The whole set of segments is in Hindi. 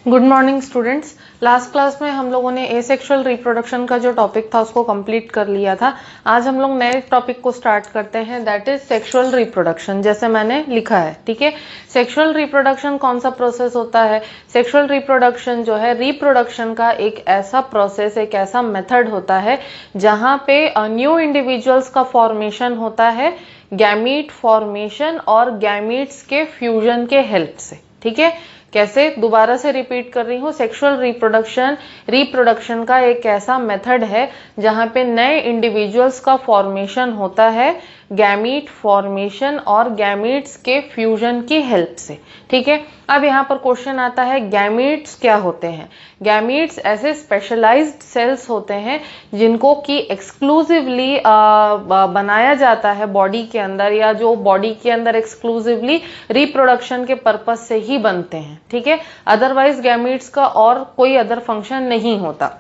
Good morning students. Last class में हम लोगों ने एसेक्सुअल रिप्रोडक्शन का जो टॉपिक था उसको कंप्लीट कर लिया था। आज हम लोग नए टॉपिक को स्टार्ट करते हैं, दैट इज सेक्सुअल रिप्रोडक्शन। जैसे मैंने लिखा है, ठीक है। सेक्सुअल रिप्रोडक्शन कौन सा प्रोसेस होता है? सेक्सुअल रिप्रोडक्शन जो है रिप्रोडक्शन का एक ऐसा प्रोसेस, एक ऐसा मेथड होता है जहां पे न्यू इंडिविजुअल्स का फॉर्मेशन होता है गैमीट फॉर्मेशन और गैमीट्स के फ्यूजन के हेल्प से। ठीक है, कैसे? दोबारा से रिपीट कर रही हूँ। सेक्सुअल रिप्रोडक्शन का एक ऐसा मेथड है जहां पे नए इंडिविजुअल्स का फॉर्मेशन होता है गैमीट फॉर्मेशन और गैमीट्स के फ्यूजन की हेल्प से। ठीक है, अब यहाँ पर क्वेश्चन आता है गैमीट्स क्या होते हैं? गैमीट्स ऐसे स्पेशलाइज्ड सेल्स होते हैं जिनको कि एक्सक्लूसिवली बनाया जाता है बॉडी के अंदर, या जो बॉडी के अंदर एक्सक्लूसिवली रिप्रोडक्शन के पर्पज से ही बनते हैं। ठीक है, अदरवाइज गैमीट्स का और कोई अदर फंक्शन नहीं होता।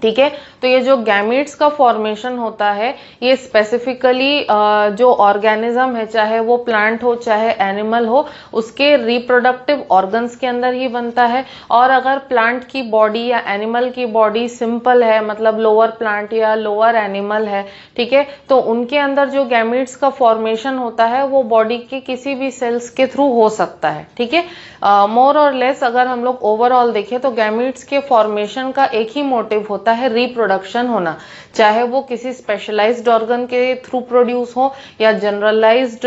ठीक है, तो ये जो गैमीट्स का फॉर्मेशन होता है ये स्पेसिफिकली जो ऑर्गेनिज्म है, चाहे वो प्लांट हो चाहे एनिमल हो, उसके रिप्रोडक्टिव ऑर्गन्स के अंदर ही बनता है। और अगर प्लांट की बॉडी या एनिमल की बॉडी सिंपल है, मतलब लोअर प्लांट या लोअर एनिमल है, ठीक है, तो उनके अंदर जो गैमीट्स का फॉर्मेशन होता है वो बॉडी के किसी भी सेल्स के थ्रू हो सकता है। ठीक है, मोर और लेस अगर हम लोग ओवरऑल देखें तो गैमीट्स के फॉर्मेशन का एक ही मोटिव होता है रिप्रोडक्शन होना, चाहे वो किसी स्पेशलाइज्ड ऑर्गन के थ्रू प्रोड्यूस हो या जनरलाइज्ड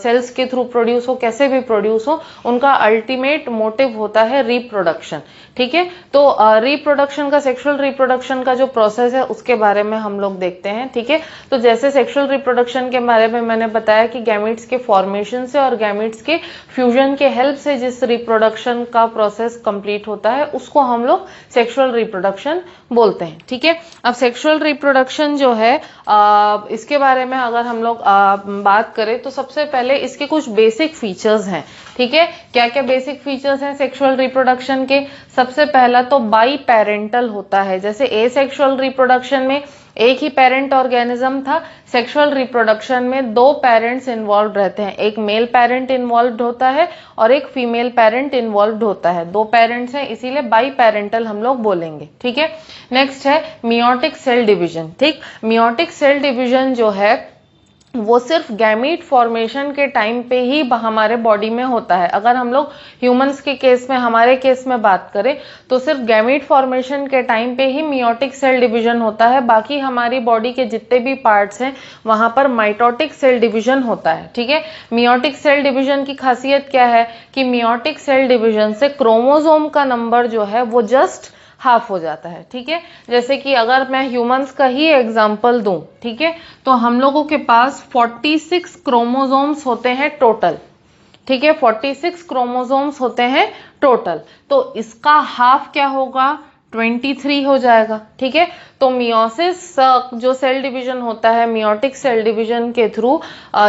सेल्स के थ्रू प्रोड्यूस हो, कैसे भी प्रोड्यूस हो, उनका अल्टीमेट मोटिव होता है रिप्रोडक्शन। ठीक है, तो रिप्रोडक्शन का, सेक्सुअल रिप्रोडक्शन का जो प्रोसेस है उसके बारे में हम लोग देखते हैं। ठीक है, तो जैसे सेक्सुअल रिप्रोडक्शन के बारे में मैंने बताया कि गैमीट्स के फॉर्मेशन से और गैमीट्स के फ्यूजन के हेल्प से जिस रिप्रोडक्शन का प्रोसेस कंप्लीट होता है उसको हम लोग सेक्सुअल रिप्रोडक्शन बोलते हैं। ठीक है, अब सेक्सुअल रिप्रोडक्शन जो है इसके बारे में अगर हम लोग बात करें तो सबसे पहले इसके कुछ बेसिक फीचर्स हैं। ठीक है, क्या क्या बेसिक फीचर्स हैं सेक्सुअल रिप्रोडक्शन के? सबसे पहला तो बाई पेरेंटल होता है। जैसे एसेक्सुअल रिप्रोडक्शन में एक ही पेरेंट ऑर्गेनिज्म था, सेक्सुअल रिप्रोडक्शन में दो पेरेंट्स इन्वॉल्व रहते हैं, एक मेल पेरेंट इन्वॉल्व होता है और एक फीमेल पेरेंट इन्वॉल्व होता है। दो पेरेंट्स हैं, इसीलिए बाई पेरेंटल हम लोग बोलेंगे। ठीक है, नेक्स्ट है मियोटिक सेल डिवीजन। ठीक, मियोटिक सेल डिवीजन जो है वो सिर्फ गैमीट फॉर्मेशन के टाइम पे ही हमारे बॉडी में होता है। अगर हम लोग ह्यूमंस के केस में, हमारे केस में बात करें तो सिर्फ गैमीट फॉर्मेशन के टाइम पे ही मियोटिक सेल डिवीजन होता है। बाकी हमारी बॉडी के जितने भी पार्ट्स हैं वहां पर माइटोटिक सेल डिवीजन होता है। ठीक है, मियोटिक सेल डिवीजन की खासियत क्या है कि मियोटिक सेल डिवीजन से क्रोमोसोम का नंबर जो है वो जस्ट हाफ हो जाता है। ठीक है, जैसे कि अगर मैं ह्यूमंस का ही एग्जांपल दूं, ठीक है, तो हम लोगों के पास 46 क्रोमोसोम्स होते हैं टोटल। ठीक है, 46 क्रोमोसोम्स होते हैं टोटल, तो इसका हाफ क्या होगा? 23 हो जाएगा। ठीक है, तो मियोसिस जो सेल डिवीजन होता है, मियोटिक सेल डिवीजन के थ्रू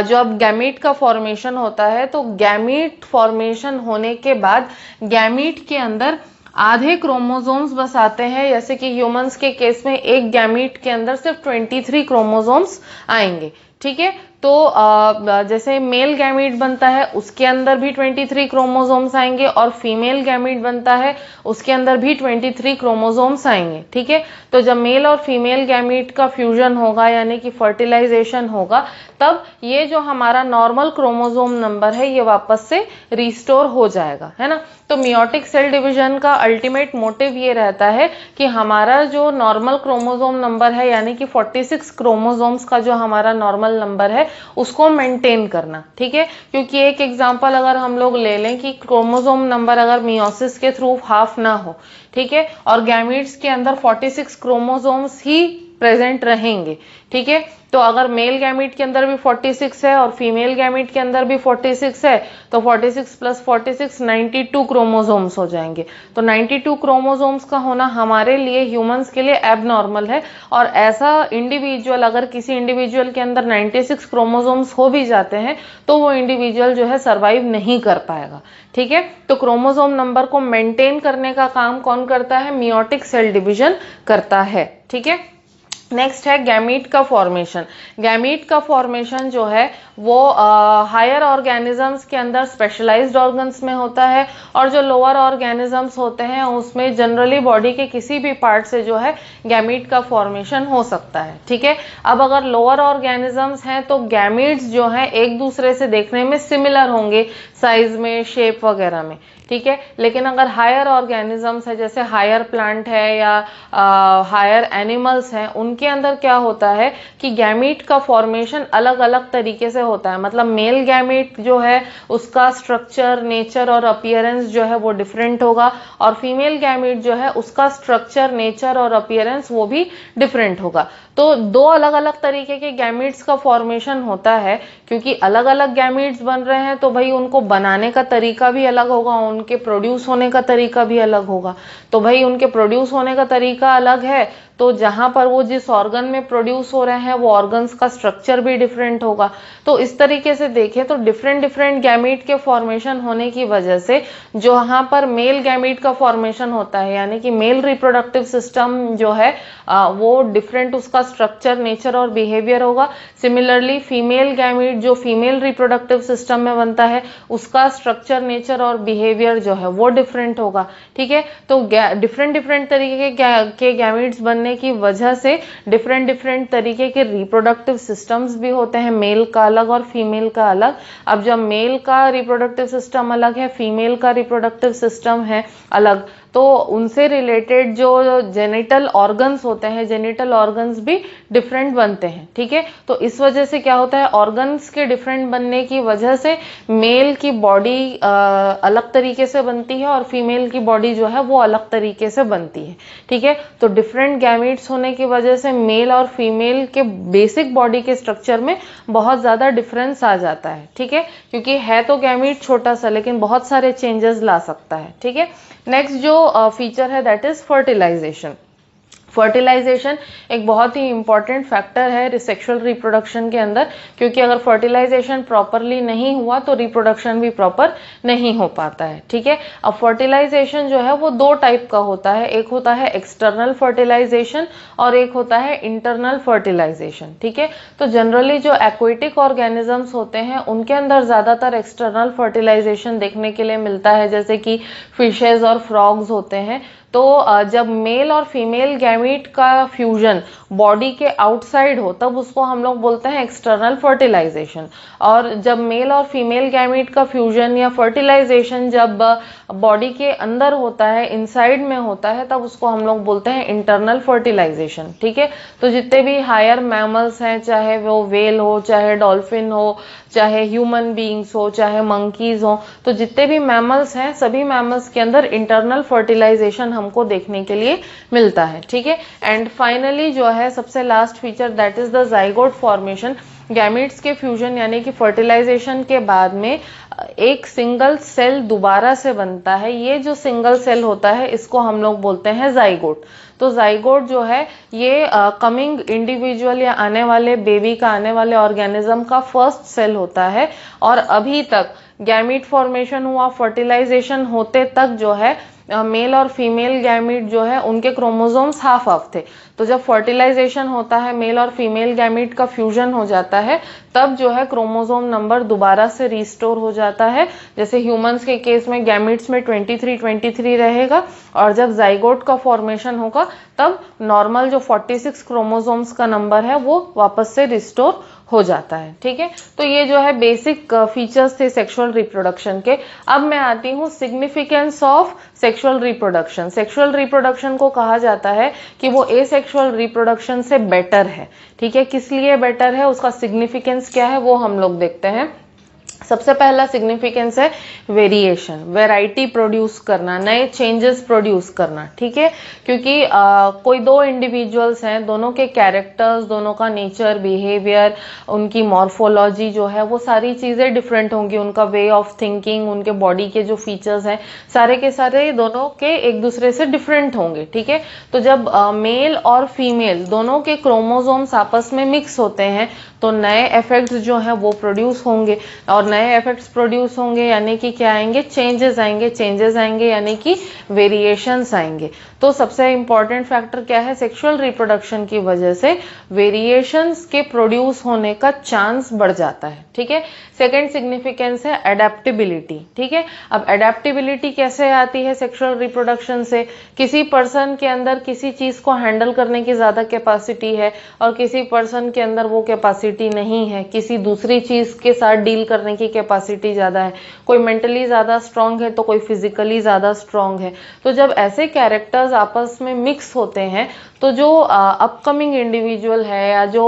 जब गैमीट का फॉर्मेशन होता है तो गैमीट फॉर्मेशन होने के बाद गैमीट के अंदर आधे क्रोमोसोम्स बस आते हैं। जैसे कि ह्यूमंस के केस में एक गैमीट के अंदर सिर्फ 23 क्रोमोसोम्स आएंगे। ठीक है, तो जैसे मेल गैमीट बनता है उसके अंदर भी 23 क्रोमोसोम्स आएंगे और फीमेल गैमीट बनता है उसके अंदर भी 23 क्रोमोसोम्स आएंगे। ठीक है, तो जब मेल और फीमेल गैमीट का फ्यूजन होगा यानी कि फर्टिलाइजेशन होगा, तब ये जो हमारा नॉर्मल क्रोमोसोम नंबर है ये वापस से रिस्टोर हो जाएगा, है ना। तो मियोटिक सेल डिवीजन का अल्टीमेट मोटिव ये रहता है कि हमारा जो नॉर्मल क्रोमोसोम नंबर है यानी कि 46 क्रोमोसोम्स का जो हमारा नॉर्मल नंबर है उसको मेंटेन करना। ठीक है, क्योंकि एक एग्जांपल अगर हम लोग ले लें कि क्रोमोसोम नंबर अगर मियोसिस के थ्रू हाफ ना हो, ठीक है, और गैमीट्स के अंदर 46 क्रोमोसोम्स ही प्रेजेंट रहेंगे, ठीक है, तो अगर मेल गैमीट के अंदर भी 46 है और फीमेल गैमीट के अंदर भी 46 है तो 46 प्लस 46 92 क्रोमोसोम्स हो जाएंगे। तो 92 क्रोमोसोम्स का होना हमारे लिए, ह्यूमंस के लिए एबनॉर्मल है। और ऐसा इंडिविजुअल, अगर किसी इंडिविजुअल के अंदर 96 क्रोमोसोम्स हो भी जाते हैं तो वो इंडिविजुअल जो है सर्वाइव नहीं कर पाएगा। ठीक है, तो क्रोमोसोम नंबर को मेंटेन करने का काम कौन करता है? मियोटिक सेल डिवीजन करता है। ठीक है, नेक्स्ट है गैमीट का फॉर्मेशन। गैमीट का फॉर्मेशन जो है वो हायर ऑर्गेनिजम्स के अंदर स्पेशलाइज्ड ऑर्गन्स में होता है, और जो लोअर ऑर्गेनिजम्स होते हैं उसमें जनरली बॉडी के किसी भी पार्ट से जो है गैमीट का फॉर्मेशन हो सकता है। ठीक है, अब अगर लोअर ऑर्गेनिजम्स हैं तो गैमीट्स जो हैं एक दूसरे से देखने में सिमिलर होंगे साइज में, शेप वगैरह में। ठीक है, लेकिन अगर हायर ऑर्गेनिजम्स है, जैसे हायर प्लांट है या हायर एनिमल्स हैं, उनके अंदर क्या होता है कि गैमीट का फॉर्मेशन अलग अलग तरीके से होता है। मतलब मेल गैमीट जो है उसका स्ट्रक्चर, नेचर और अपीयरेंस जो है वो डिफरेंट होगा, और फीमेल गैमीट जो है उसका स्ट्रक्चर, नेचर और अपीयरेंस वो भी डिफरेंट होगा। तो दो अलग अलग तरीके के गैमीट्स का फॉर्मेशन होता है, क्योंकि अलग अलग गैमीट्स बन रहे हैं तो भाई उनको बनाने का तरीका भी अलग होगा, उनके प्रोड्यूस होने का तरीका भी अलग होगा। तो भाई उनके प्रोड्यूस होने का तरीका अलग है तो जहां पर वो जिस ऑर्गन में प्रोड्यूस हो रहे हैं वो ऑर्गन्स का स्ट्रक्चर भी डिफरेंट होगा। तो इस तरीके से देखें तो डिफरेंट डिफरेंट गैमीट के फॉर्मेशन होने की वजह से जहां पर मेल गैमीट का फॉर्मेशन होता है, यानी कि मेल रिप्रोडक्टिव सिस्टम जो है वो डिफरेंट उसका स्ट्रक्चर, नेचर और बिहेवियर होगा। सिमिलरली फीमेल गैमीट जो फीमेल रिप्रोडक्टिव सिस्टम में बनता है उसका स्ट्रक्चर, नेचर और बिहेवियर जो है वो डिफरेंट होगा। ठीक है, तो डिफरेंट डिफरेंट तरीके के गैमीट्स बनने की वजह से डिफरेंट डिफरेंट तरीके के रिप्रोडक्टिव सिस्टम्स भी होते हैं, मेल का अलग और फीमेल का अलग। अब जब मेल का रिप्रोडक्टिव सिस्टम अलग है, फीमेल का रिप्रोडक्टिव सिस्टम है अलग, तो उनसे रिलेटेड जो जेनिटल ऑर्गन्स होते हैं, जेनिटल ऑर्गन्स भी डिफरेंट बनते हैं। ठीक है, तो इस वजह से क्या होता है, ऑर्गन्स के डिफरेंट बनने की वजह से मेल की बॉडी अलग तरीके से बनती है और फीमेल की बॉडी जो है वो अलग तरीके से बनती है। ठीक है, तो डिफरेंट गैमीट्स होने की वजह से मेल और फीमेल के बेसिक बॉडी के स्ट्रक्चर में बहुत ज्यादा डिफरेंस आ जाता है। ठीक है, क्योंकि है तो गैमीट छोटा सा लेकिन बहुत सारे चेंजेस ला सकता है। ठीक है, नेक्स्ट जो फीचर है दैट इज फर्टिलाइजेशन। फर्टिलाइजेशन एक बहुत ही इंपॉर्टेंट फैक्टर है सेक्सुअल रिप्रोडक्शन के अंदर, क्योंकि अगर फर्टिलाइजेशन प्रॉपरली नहीं हुआ तो रिप्रोडक्शन भी प्रॉपर नहीं हो पाता है। ठीक है, अब फर्टिलाइजेशन जो है वो दो टाइप का होता है, एक होता है एक्सटर्नल फर्टिलाइजेशन और एक होता है इंटरनल फर्टिलाइजेशन। ठीक है, तो जनरली जो एक्वेटिक ऑर्गेनिजम्स होते हैं उनके अंदर ज्यादातर एक्सटर्नल फर्टिलाइजेशन देखने के लिए मिलता है, जैसे कि फिशेज और फ्रॉग्स होते हैं। तो जब मेल और फीमेल गैमीट का फ्यूजन बॉडी के आउटसाइड हो तब उसको हम लोग बोलते हैं एक्सटर्नल फर्टिलाइजेशन, और जब मेल और फीमेल गैमीट का फ्यूजन या फर्टिलाइजेशन जब बॉडी के अंदर होता है, इनसाइड में होता है, तब उसको हम लोग बोलते हैं इंटरनल फर्टिलाइजेशन। ठीक है, तो जितने भी हायर मैमल्स हैं, चाहे वो वेल हो, चाहे डॉल्फिन हो, चाहे ह्यूमन बीइंग्स हो, चाहे मंकीज हो, तो जितने भी मैमल्स हैं सभी मैमल्स के अंदर इंटरनल फर्टिलाइजेशन हमको देखने के लिए मिलता है। ठीक है, एंड फाइनली जो है सबसे last feature that is the zygote formation. Gametes के फ्यूजन यानी कि फर्टिलाइजेशन के बाद में एक सिंगल सेल दोबारा से बनता है। ये जो सिंगल सेल होता है इसको हम लोग बोलते हैं जाइगोट। तो जाइगोट जो है ये कमिंग इंडिविजुअल या आने वाले बेबी का, आने वाले ऑर्गेनिज्म का फर्स्ट सेल होता है, और अभी तक गैमीट फॉर्मेशन हुआ, फर्टिलाइजेशन होते तक जो है मेल और फीमेल गैमीट जो है उनके क्रोमोसोम्स हाफ हाफ थे। तो जब फर्टिलाइजेशन होता है, मेल और फीमेल गैमीट का फ्यूजन हो जाता है, तब जो है क्रोमोसोम नंबर दोबारा से रिस्टोर हो जाता है। जैसे ह्यूमंस के केस में गैमीट्स में 23 रहेगा, और जब जाइगोट का फॉर्मेशन होगा तब नॉर्मल जो 46 क्रोमोसोम्स का नंबर है वो वापस से रिस्टोर हो जाता है। ठीक है, तो ये जो है बेसिक फीचर्स थे सेक्सुअल रिप्रोडक्शन के। अब मैं आती हूँ significance of sexual reproduction. Sexual reproduction को कहा जाता है कि वो एसेक्सुअल रिप्रोडक्शन से बेटर है। ठीक है, किस लिए बेटर है, उसका सिग्निफिकेंस क्या है वो हम लोग देखते हैं। सबसे पहला सिग्निफिकेंस है वेरिएशन, वैरायटी प्रोड्यूस करना, नए चेंजेस प्रोड्यूस करना। ठीक है, क्योंकि कोई दो इंडिविजुअल्स हैं, दोनों के कैरेक्टर्स, दोनों का नेचर, बिहेवियर, उनकी मॉर्फोलॉजी जो है वो सारी चीजें डिफरेंट होंगी, उनका वे ऑफ थिंकिंग, उनके बॉडी के जो फीचर्स हैं सारे के सारे दोनों के एक दूसरे से डिफरेंट होंगे। ठीक है, तो जब मेल और फीमेल दोनों के क्रोमोसोम्स आपस में मिक्स होते हैं तो तो नए इफेक्ट्स जो हैं वो प्रोड्यूस होंगे, और नए इफेक्ट्स प्रोड्यूस होंगे यानी कि क्या आएंगे, चेंजेस आएंगे, चेंजेस आएंगे यानी कि वेरिएशंस आएंगे। तो सबसे इंपॉर्टेंट फैक्टर क्या है, सेक्सुअल रिप्रोडक्शन की वजह से वेरिएशंस के प्रोड्यूस होने का चांस बढ़ जाता है। ठीक है, सेकेंड सिग्निफिकेंस है एडेप्टेबिलिटी। ठीक है, अब एडेप्टेबिलिटी कैसे आती है सेक्सुअल रिप्रोडक्शन से, किसी पर्सन के अंदर किसी चीज को हैंडल करने की ज्यादा कैपेसिटी है और किसी पर्सन के अंदर वो कैपेसिटी नहीं है, किसी दूसरी चीज के साथ डील करने की कैपेसिटी ज्यादा है, कोई मेंटली ज्यादा स्ट्रांग है तो कोई फिजिकली ज्यादा स्ट्रांग है। तो जब ऐसे कैरेक्टर्स आपस में मिक्स होते हैं तो जो अपकमिंग इंडिविजुअल है या जो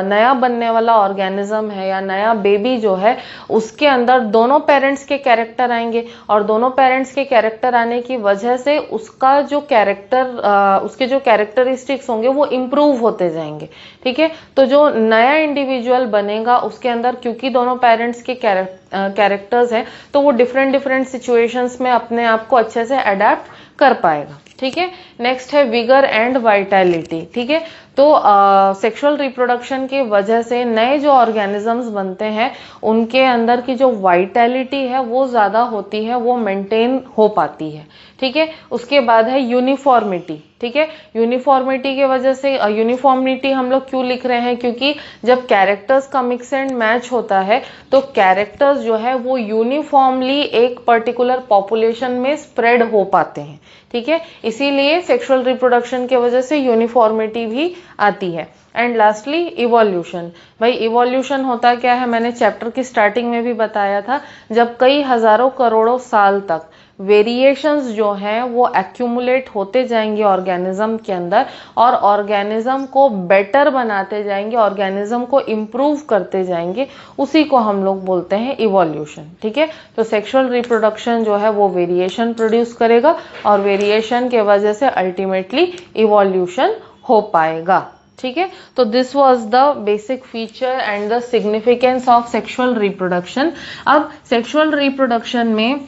नया बनने वाला ऑर्गेनिज्म है या नया बेबी जो है, उसके अंदर दोनों पेरेंट्स के कैरेक्टर आएंगे, और दोनों पेरेंट्स के कैरेक्टर आने की वजह से उसका जो कैरेक्टर उसके जो कैरेक्टरिस्टिक्स होंगे वो इम्प्रूव होते जाएंगे। ठीक है, तो जो नया इंडिविजुअल बनेगा उसके अंदर क्योंकि दोनों पेरेंट्स के कैरेक्टर्स हैं तो वो डिफरेंट डिफरेंट सिचुएशंस में अपने आप को अच्छे से अडेप्ट कर पाएगा। ठीक है, नेक्स्ट है विगर एंड वाइटैलिटी। ठीक है, तो सेक्सुअल रिप्रोडक्शन की वजह से नए जो ऑर्गेनिजम्स बनते हैं उनके अंदर की जो वाइटैलिटी है वो ज्यादा होती है, वो मेंटेन हो पाती है। ठीक है, उसके बाद है यूनिफॉर्मिटी। ठीक है, यूनिफॉर्मिटी की वजह से, यूनिफॉर्मिटी हम लोग क्यों लिख रहे हैं, क्योंकि जब कैरेक्टर्स का मिक्स एंड मैच होता है तो कैरेक्टर्स जो है वो यूनिफॉर्मली एक पर्टिकुलर पॉपुलेशन में स्प्रेड हो पाते हैं। ठीक है, इसीलिए सेक्सुअल रिप्रोडक्शन की वजह से यूनिफॉर्मिटी भी आती है। And lastly evolution. भाई इवोल्यूशन होता क्या है, मैंने चैप्टर की स्टार्टिंग में भी बताया था, जब कई हजारों करोड़ों साल तक वेरिएशंस जो हैं वो एक्यूमुलेट होते जाएंगे ऑर्गेनिज्म के अंदर और ऑर्गेनिज्म को बेटर बनाते जाएंगे, ऑर्गेनिज्म को इम्प्रूव करते जाएंगे, उसी को हम लोग बोलते हैं इवोल्यूशन। ठीक है, तो सेक्सुअल रिप्रोडक्शन जो है वो वेरिएशन प्रोड्यूस करेगा और वेरिएशन के वजह से अल्टीमेटली इवोल्यूशन हो पाएगा। ठीक है, तो this was the basic feature and the significance of sexual reproduction. अब सेक्सुअल रिप्रोडक्शन में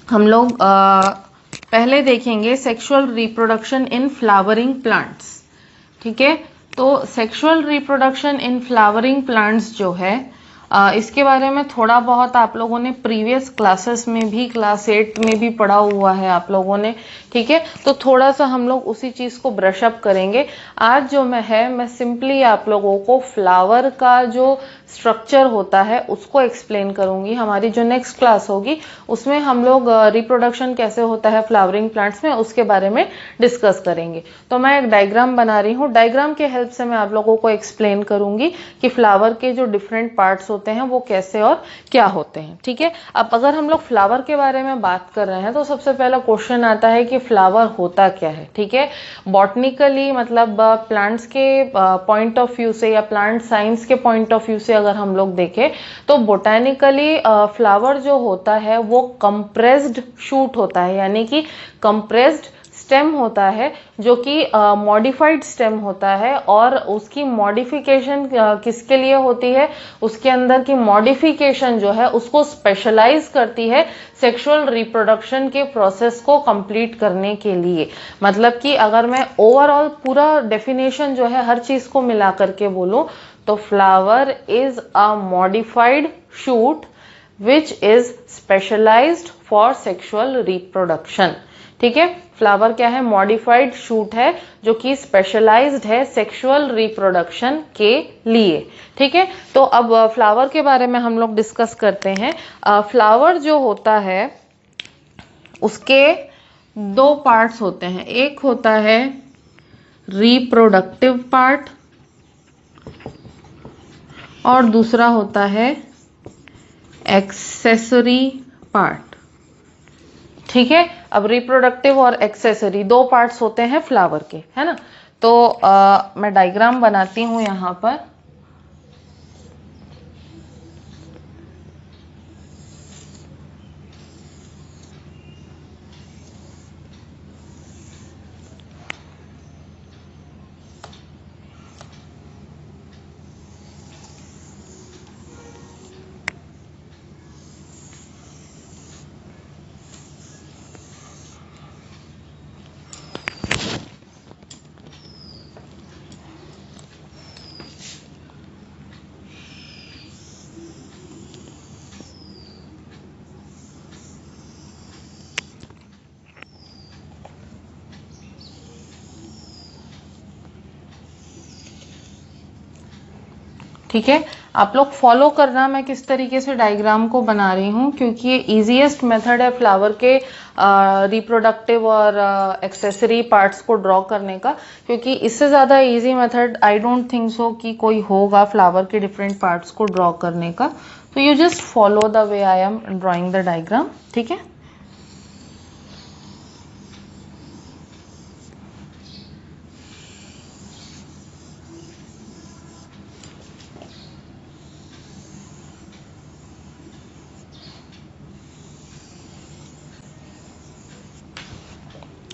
हम लोग पहले देखेंगे sexual reproduction in flowering plants. ठीक है, तो sexual reproduction in flowering plants जो है इसके बारे में थोड़ा बहुत आप लोगों ने प्रीवियस क्लासेस में भी, क्लास 8 में भी पढ़ा हुआ है आप लोगों ने। ठीक है, तो थोड़ा सा हम लोग उसी चीज को ब्रश अप करेंगे। आज जो मैं सिंपली आप लोगों को फ्लावर का जो स्ट्रक्चर होता है उसको एक्सप्लेन करूंगी। हमारी जो नेक्स्ट क्लास होगी उसमें हम लोग रिप्रोडक्शन कैसे होता है फ्लावरिंग प्लांट्स में उसके बारे में डिस्कस करेंगे। तो मैं एक डायग्राम बना रही हूँ, डायग्राम के हेल्प से मैं आप लोगों को एक्सप्लेन करूंगी कि फ्लावर के जो डिफरेंट पार्ट्स होते हैं वो कैसे और क्या होते हैं। ठीक है, अब अगर हम लोग फ्लावर के बारे में बात कर रहे हैं तो सबसे पहला क्वेश्चन आता है कि फ्लावर होता क्या है। ठीक है, बॉटनिकली मतलब प्लांट्स के पॉइंट ऑफ व्यू से या प्लांट साइंस के पॉइंट ऑफ व्यू से अगर हम लोग देखें तो बोटानिकली फ्लावर जो होता है वो कंप्रेस्ड शूट होता है, यानी कि कंप्रेस्ड स्टेम होता है जो कि मॉडिफाइड स्टेम होता है। और उसकी मॉडिफिकेशन किसके लिए होती है, उसके अंदर की मॉडिफिकेशन जो है उसको स्पेशलाइज करती है सेक्सुअल रिप्रोडक्शन के प्रोसेस को कंप्लीट करने के लिए। मतलब कि अगर मैं ओवरऑल पूरा डेफिनेशन जो है हर चीज को मिला करके बोलूं तो flower is a modified shoot which is specialized for sexual reproduction. ठीक है, फ्लावर क्या है, मॉडिफाइड शूट है जो कि स्पेशलाइज्ड है सेक्सुअल रिप्रोडक्शन के लिए। ठीक है, तो अब फ्लावर के बारे में हम लोग डिस्कस करते हैं। फ्लावर जो होता है उसके दो पार्ट्स होते हैं, एक होता है रिप्रोडक्टिव पार्ट और दूसरा होता है एक्सेसरी पार्ट। ठीक है, अब रिप्रोडक्टिव और एक्सेसरी दो पार्ट्स होते हैं फ्लावर के, है ना। तो मैं डायग्राम बनाती हूं यहां पर। ठीक है, आप लोग फॉलो करना मैं किस तरीके से डायग्राम को बना रही हूँ, क्योंकि ये इजीएस्ट मेथड है फ्लावर के रिप्रोडक्टिव और एक्सेसरी पार्ट्स को ड्रॉ करने का, क्योंकि इससे ज़्यादा easy method I don't think so कि कोई होगा फ्लावर के डिफरेंट पार्ट्स को ड्रॉ करने का। तो you just follow the way I am drawing the diagram, ठीक है।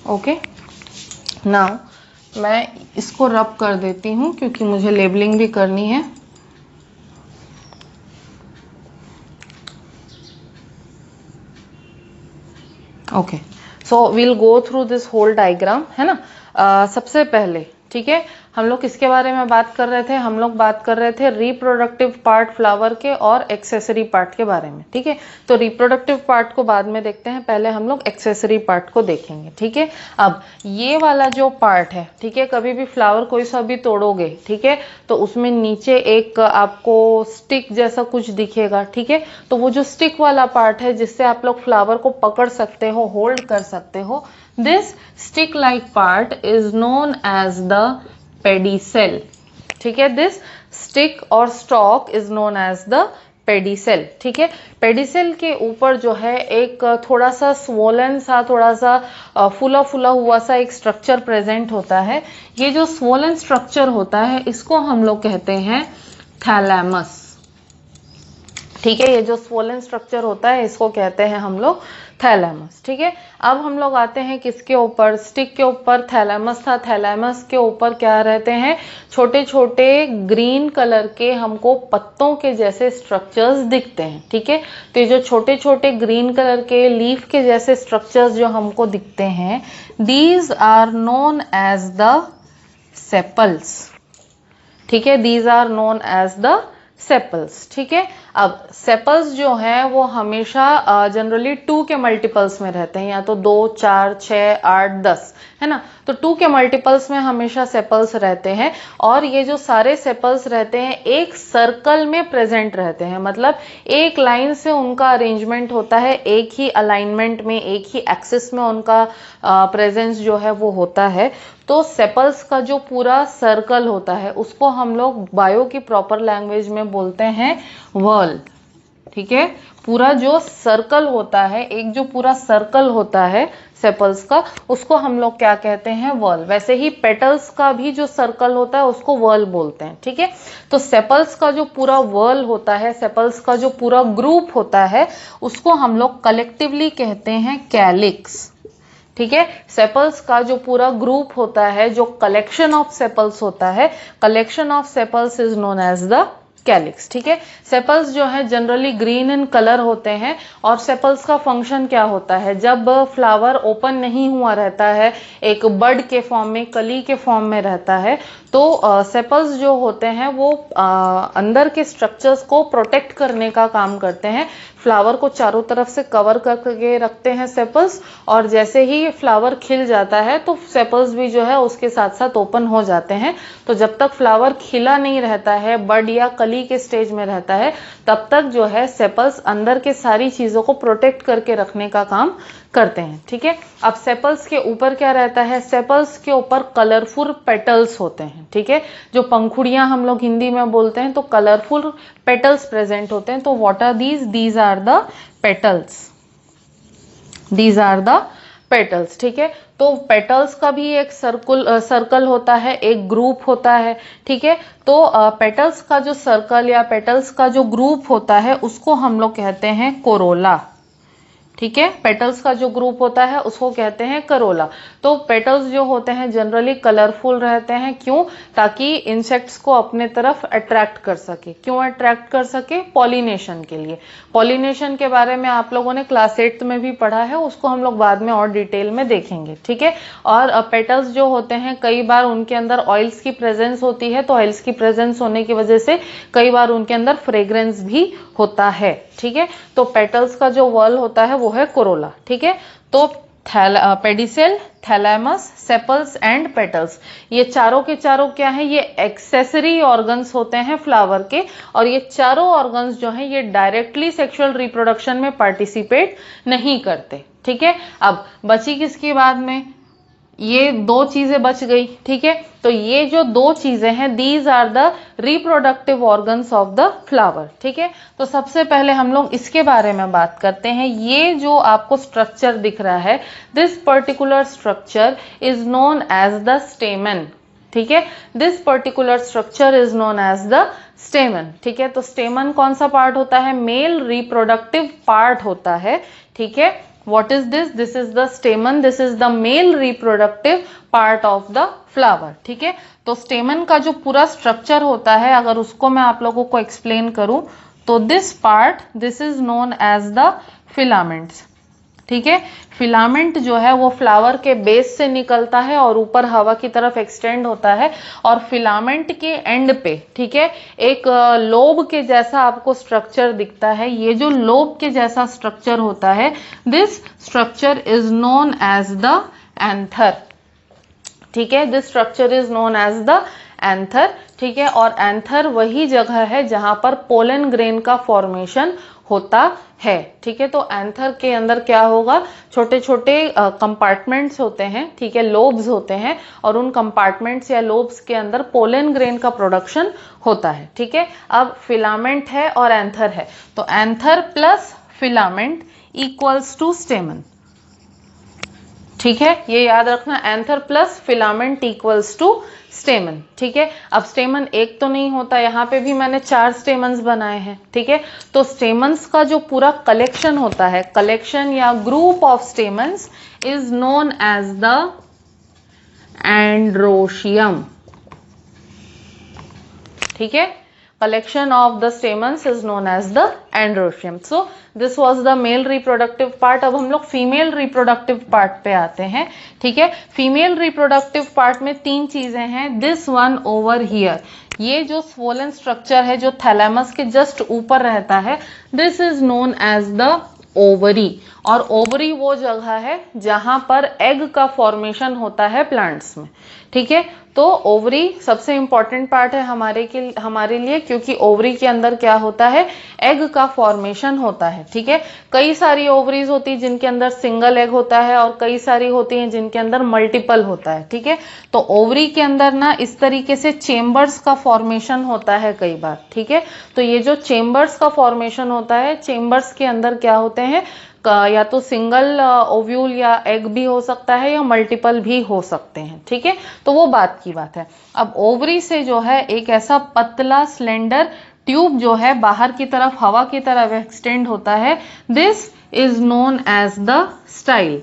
ओके, नाउ मैं इसको रब कर देती हूँ क्योंकि मुझे लेबलिंग भी करनी है। Okay, so we'll go through this whole diagram, है ना। सबसे पहले, ठीक है, हम लोग किसके बारे में बात कर रहे थे? हम लोग बात कर रहे थे रिप्रोडक्टिव पार्ट फ्लावर के और एक्सेसरी पार्ट के बारे में, ठीक है। तो रिप्रोडक्टिव पार्ट को बाद में देखते हैं, पहले हम लोग एक्सेसरी पार्ट को देखेंगे, ठीक है। अब ये वाला जो पार्ट है, ठीक है, कभी भी फ्लावर कोई सा भी तोड़ोगे, ठीक है, तो उसमें नीचे एक आपको स्टिक जैसा कुछ दिखेगा, ठीक है। तो वो जो स्टिक वाला पार्ट है जिससे आप लोग फ्लावर को पकड़ सकते हो, होल्ड कर सकते हो, this stick like part is known as the pedicel, ठीक है। दिस स्टिक और stalk is known as the pedicel, ठीक है। पेडिसेल के ऊपर जो है एक थोड़ा सा स्वोलन सा, थोड़ा सा फूला फूला हुआ सा एक स्ट्रक्चर प्रेजेंट होता है। ये जो स्वोलन स्ट्रक्चर होता है इसको हम लोग कहते हैं थैलेमस, ठीक है। ये जो स्वोलन स्ट्रक्चर होता है इसको कहते हैं हम लोग थैलेमस, ठीक है। अब हम लोग आते हैं किसके ऊपर? स्टिक के ऊपर थैलेमस था। थैलेमस के ऊपर क्या रहते हैं? छोटे छोटे ग्रीन कलर के हमको पत्तों के जैसे स्ट्रक्चर्स दिखते हैं, ठीक है। तो ये जो छोटे छोटे ग्रीन कलर के लीफ के जैसे स्ट्रक्चर्स जो हमको दिखते हैं, these are known as the sepals, ठीक है। These are known as the sepals, ठीक है। अब सेपल्स जो हैं वो हमेशा जनरली 2 के मल्टीपल्स में रहते हैं, या तो 2, 4, 6, 8, 10, है ना। तो 2 के मल्टीपल्स में हमेशा सेपल्स रहते हैं, और ये जो सारे सेपल्स रहते हैं एक सर्कल में प्रेजेंट रहते हैं, मतलब एक लाइन से उनका अरेंजमेंट होता है, एक ही अलाइनमेंट में, एक ही एक्सिस में उनका प्रेजेंस जो है वो होता है। तो सेपल्स का जो पूरा सर्कल होता है उसको हम लोग बायो की प्रॉपर लैंग्वेज में बोलते हैं व्हर्ल, ठीक है। पूरा जो सर्कल होता है, एक जो पूरा सर्कल होता है सेपल्स का, उसको हम लोग क्या कहते हैं? व्हर्ल। वैसे ही पेटल्स का भी जो सर्कल होता है उसको व्हर्ल बोलते हैं, ठीक है। तो सेपल्स का जो पूरा व्हर्ल होता है, सेपल्स का जो पूरा ग्रुप होता है, उसको हम लोग कलेक्टिवली कहते हैं कैलिक्स, ठीक है। सेपल्स का जो पूरा ग्रुप होता है, जो कलेक्शन ऑफ सेपल्स होता है, collection of sepals is known as the calyx, ठीक है। सेपल्स जो है जनरली ग्रीन इन कलर होते हैं, और सेपल्स का फंक्शन क्या होता है? जब फ्लावर ओपन नहीं हुआ रहता है, एक बड के फॉर्म में, कली के फॉर्म में रहता है, तो सेपल्स जो होते हैं वो अंदर के स्ट्रक्चर्स को प्रोटेक्ट करने का काम करते हैं। फ्लावर को चारों तरफ से कवर करके रखते हैं सेपल्स, और जैसे ही फ्लावर खिल जाता है तो सेपल्स भी जो है उसके साथ साथ ओपन हो जाते हैं। तो जब तक फ्लावर खिला नहीं रहता है, बड या कली के स्टेज में रहता है, तब तक जो है सेपल्स अंदर के सारी चीजों को प्रोटेक्ट करके रखने का काम करते हैं, ठीक है। अब सेपल्स के ऊपर क्या रहता है? सेपल्स के ऊपर कलरफुल पेटल्स होते हैं, ठीक है। जो पंखुड़ियां हम लोग हिंदी में बोलते हैं, तो कलरफुल पेटल्स प्रेजेंट होते हैं। तो what are these? These are the petals, these are the petals, ठीक है। तो पेटल्स का भी एक सर्कल होता है, एक ग्रुप होता है, ठीक है। तो पेटल्स का जो सर्कल या पेटल्स का जो ग्रुप होता है उसको हम लोग कहते हैं कोरोला, ठीक है। पेटल्स का जो ग्रुप होता है उसको कहते हैं करोला। तो पेटल्स जो होते हैं जनरली कलरफुल रहते हैं, क्यों? ताकि इंसेक्ट्स को अपने तरफ अट्रैक्ट कर सके। क्यों अट्रैक्ट कर सके? पॉलिनेशन के लिए। पॉलिनेशन के बारे में आप लोगों ने क्लास 8 में भी पढ़ा है, उसको हम लोग बाद में और डिटेल में देखेंगे, ठीक है। और पेटल्स जो होते हैं कई बार उनके अंदर ऑयल्स की प्रेजेंस होती है, तो ऑयल्स की प्रेजेंस होने की वजह से कई बार उनके अंदर फ्रेग्रेंस भी होता है, ठीक है। तो पेटल्स का जो व्हर्ल होता है वो है कोरोला, ठीक है। तो pedicel, thalamus, sepals and petals. ये चारों के चारों क्या है, ये एक्सेसरी ऑर्गन्स होते हैं फ्लावर के, और ये चारों ऑर्गन्स जो हैं ये डायरेक्टली सेक्सुअल रिप्रोडक्शन में पार्टिसिपेट नहीं करते। ठीक है, अब बची किसकी बाद में, ये दो चीजें बच गई। ठीक है, तो ये जो दो चीजें हैं these are the reproductive organs of the flower. ठीक है, तो सबसे पहले हम लोग इसके बारे में बात करते हैं। ये जो आपको स्ट्रक्चर दिख रहा है, this particular structure is known as the stamen. ठीक है, this particular structure is known as the stamen. ठीक है, तो स्टेमन कौन सा पार्ट होता है, मेल रिप्रोडक्टिव पार्ट होता है। ठीक है, what is this, this is the stamen, this is the male reproductive part of the flower। ठीक है, तो स्टेमन का जो पूरा स्ट्रक्चर होता है, अगर उसको मैं आप लोगों को एक्सप्लेन करूं तो this part, this is known as the filaments. ठीक है, फिलामेंट जो है वो फ्लावर के बेस से निकलता है और ऊपर हवा की तरफ एक्सटेंड होता है, और फिलामेंट के एंड पे, ठीक है, एक लोब के जैसा आपको स्ट्रक्चर दिखता है। ये जो लोब के जैसा स्ट्रक्चर होता है, this structure is known as the anther. ठीक है, this structure is known as the anther. ठीक है, और एंथर वही जगह है जहां पर पोलन ग्रेन का फॉर्मेशन होता है। ठीक है, तो एंथर के अंदर क्या होगा, छोटे छोटे कंपार्टमेंट्स होते हैं। ठीक है, लोब्स होते हैं, और उन कंपार्टमेंट्स या लोब्स के अंदर पोलन ग्रेन का प्रोडक्शन होता है। ठीक है, अब फिलामेंट है और एंथर है, तो anther plus filament equals to stamen. ठीक है, ये याद रखना, anther plus filament equals to stamen. ठीक है, अब स्टेमन एक तो नहीं होता, यहाँ पे भी मैंने 4 स्टेमन्स बनाए हैं। ठीक है, तो स्टेमन्स का जो पूरा कलेक्शन होता है, कलेक्शन या group of stamens is known as the androecium. ठीक है, collection of the stamens is known as the androecium। So this was the male reproductive part। अब हम लोग फीमेल रिप्रोडक्टिव पार्ट पे आते हैं। ठीक है, फीमेल रिप्रोडक्टिव पार्ट में 3 चीजें हैं। दिस वन ओवर हियर, ये जो स्वोलन स्ट्रक्चर है जो थैलेमस के जस्ट ऊपर रहता है, this is known as the ovary. और ओवरी वो जगह है जहां पर एग का फॉर्मेशन होता है प्लांट्स में। ठीक है, तो ओवरी सबसे इंपॉर्टेंट पार्ट है हमारे लिए, क्योंकि ओवरी के अंदर क्या होता है, एग का फॉर्मेशन होता है। ठीक है, कई सारी ओवरीज होती है जिनके अंदर सिंगल एग होता है, और कई सारी होती हैं जिनके अंदर मल्टीपल होता है। ठीक है, तो ओवरी के अंदर ना इस तरीके से चेम्बर्स का फॉर्मेशन होता है कई बार। ठीक है, तो ये जो चेम्बर्स का फॉर्मेशन होता है, चेम्बर्स के अंदर क्या होते हैं, या तो सिंगल ओव्यूल या एग भी हो सकता है, या मल्टीपल भी हो सकते हैं। ठीक है, तो वो बात की बात है। अब ओवरी से जो है एक ऐसा पतला स्लेंडर ट्यूब जो है बाहर की तरफ हवा की तरफ एक्सटेंड होता है, this is known as the style.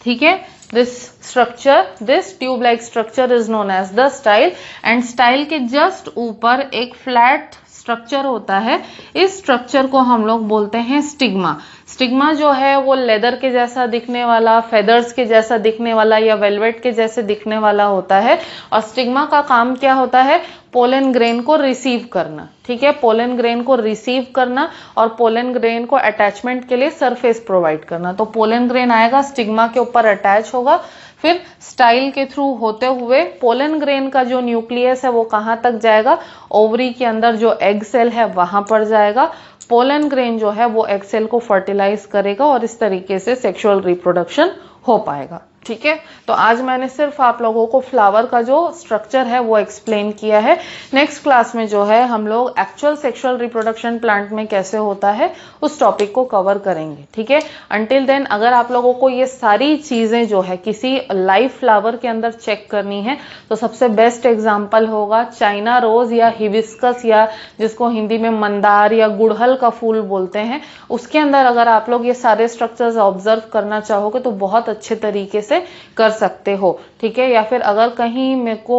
ठीक है, this structure, this tube like structure is known as the style, and style के जस्ट ऊपर एक फ्लैट स्ट्रक्चर होता है। इस स्ट्रक्चर को हम लोग बोलते हैं स्टिग्मा। स्टिग्मा जो है वो लेदर के जैसा दिखने वाला, फेदर्स के जैसा दिखने वाला, या वेलवेट के जैसे दिखने वाला होता है। और स्टिग्मा का काम क्या होता है, पोलन ग्रेन को रिसीव करना। ठीक है, पोलन ग्रेन को रिसीव करना और पोलन ग्रेन को अटैचमेंट के लिए सरफेस प्रोवाइड करना। तो पोलन ग्रेन आएगा, स्टिग्मा के ऊपर अटैच होगा, फिर स्टाइल के थ्रू होते हुए पोलन ग्रेन का जो न्यूक्लियस है वो कहाँ तक जाएगा, ओवरी के अंदर जो एग सेल है वहां पर जाएगा। पोलन ग्रेन जो है वो एग सेल को फर्टिलाइज करेगा, और इस तरीके से सेक्सुअल रिप्रोडक्शन हो पाएगा। ठीक है, तो आज मैंने सिर्फ आप लोगों को फ्लावर का जो स्ट्रक्चर है वो एक्सप्लेन किया है। नेक्स्ट क्लास में जो है हम लोग एक्चुअल सेक्सुअल रिप्रोडक्शन प्लांट में कैसे होता है उस टॉपिक को कवर करेंगे। ठीक है, अंटिल देन अगर आप लोगों को ये सारी चीजें जो है किसी लाइव फ्लावर के अंदर चेक करनी है, तो सबसे बेस्ट एग्जाम्पल होगा चाइना रोज या हिबिस्कस, या जिसको हिंदी में मंदार या गुड़हल का फूल बोलते हैं। उसके अंदर अगर आप लोग ये सारे स्ट्रक्चर्स ऑब्जर्व करना चाहोगे तो बहुत अच्छे तरीके से कर सकते हो। ठीक है, या फिर अगर कहीं मेरे को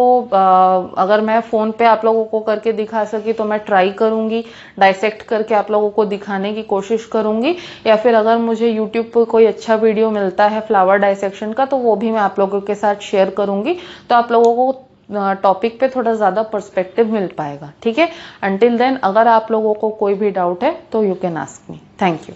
अगर मैं फोन पे आप लोगों को करके दिखा सकी तो मैं ट्राई करूंगी, डाइसेक्ट करके आप लोगों को दिखाने की कोशिश करूंगी। या फिर अगर मुझे यूट्यूब पर कोई अच्छा वीडियो मिलता है फ्लावर डाइसेक्शन का, तो वो भी मैं आप लोगों के साथ शेयर करूंगी, तो आप लोगों को टॉपिक पे थोड़ा ज्यादा पर्सपेक्टिव मिल पाएगा। ठीक है, अंटिल देन अगर आप लोगों को कोई भी डाउट है तो you can ask me. Thank you.